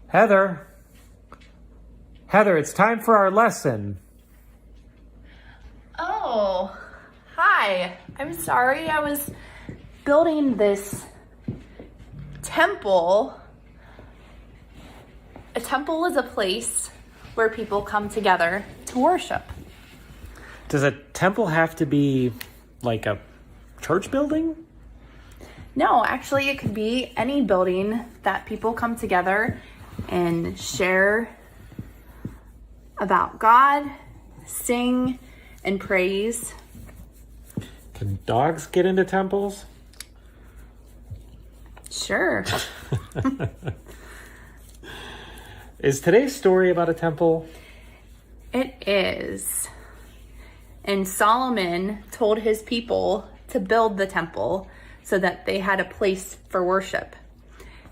Heather, it's time for our lesson. Oh, hi. I'm sorry. I was building this temple. A temple is a place where people come together to worship. Does a temple have to be like a church building? No, actually, it could be any building that people come together and share about God, sing, and praise. Can dogs get into temples? Sure. Is today's story about a temple? It is. And Solomon told his people to build the temple so that they had a place for worship.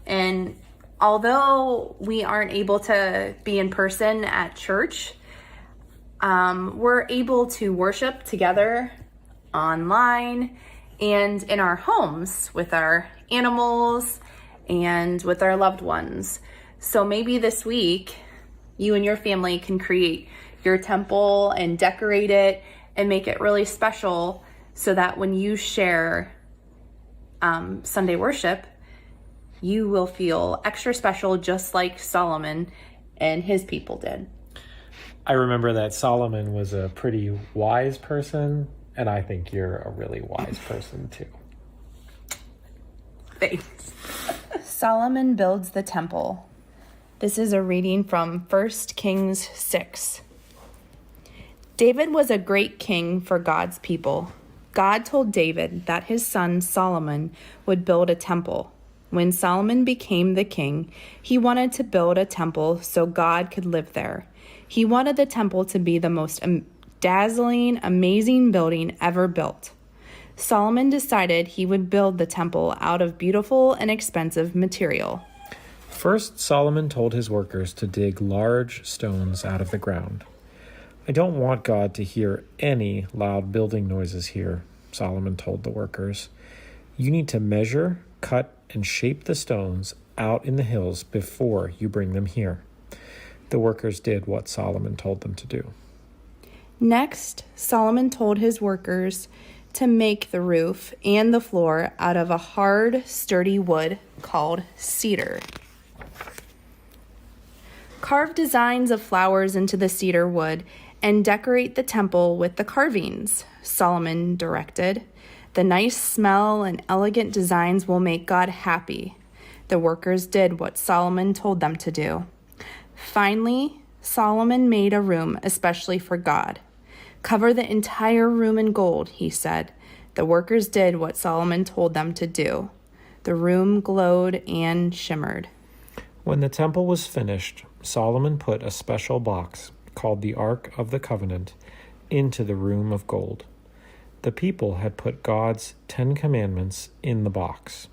And although we aren't able to be in person at church, we're able to worship together online and in our homes with our animals and with our loved ones. So maybe this week, you and your family can create your temple and decorate it and make it really special so that when you share Sunday worship, you will feel extra special just like Solomon and his people did. I remember that Solomon was a pretty wise person, and I think you're a really wise person too. Thanks. Solomon builds the temple. This is a reading from 1 Kings 6. David was a great king for God's people. God told David that his son Solomon would build a temple. When Solomon became the king, he wanted to build a temple so God could live there. He wanted the temple to be the most dazzling, amazing building ever built. Solomon decided he would build the temple out of beautiful and expensive material. First, Solomon told his workers to dig large stones out of the ground. I don't want God to hear any loud building noises here, Solomon told the workers. You need to measure, cut, and shape the stones out in the hills before you bring them here. The workers did what Solomon told them to do. Next, Solomon told his workers to make the roof and the floor out of a hard, sturdy wood called cedar. Carve designs of flowers into the cedar wood and decorate the temple with the carvings, Solomon directed. The nice smell and elegant designs will make God happy. The workers did what Solomon told them to do. Finally, Solomon made a room especially for God. Cover the entire room in gold, he said. The workers did what Solomon told them to do. The room glowed and shimmered. When the temple was finished, Solomon put a special box called the Ark of the Covenant into the room of gold. The people had put God's 10 Commandments in the box.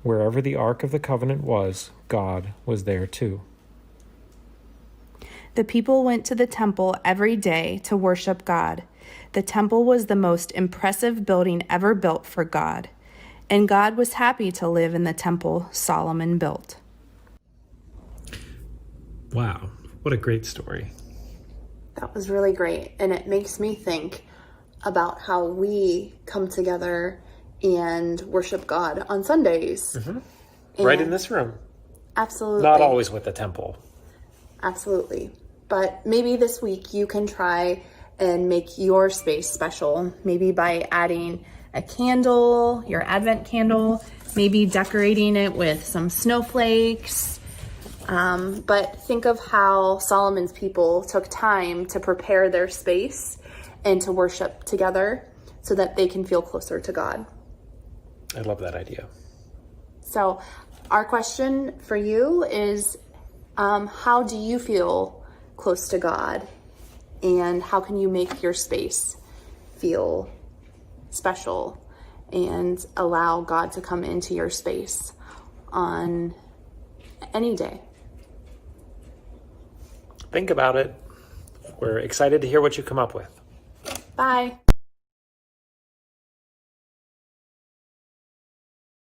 Wherever the Ark of the Covenant was, God was there too. The people went to the temple every day to worship God. The temple was the most impressive building ever built for God, and God was happy to live in the temple Solomon built. Wow, what a great story. That was really great, and it makes me think about how we come together and worship God on Sundays. Mm-hmm. Right in this room. Absolutely. Not always with the temple. Absolutely. But maybe this week you can try and make your space special, maybe by adding a candle, your Advent candle, maybe decorating it with some snowflakes. But think of how Solomon's people took time to prepare their space and to worship together so that they can feel closer to God. I love that idea. So our question for you is, how do you feel close to God? And how can you make your space feel special and allow God to come into your space on any day? Think about it. We're excited to hear what you come up with. Bye.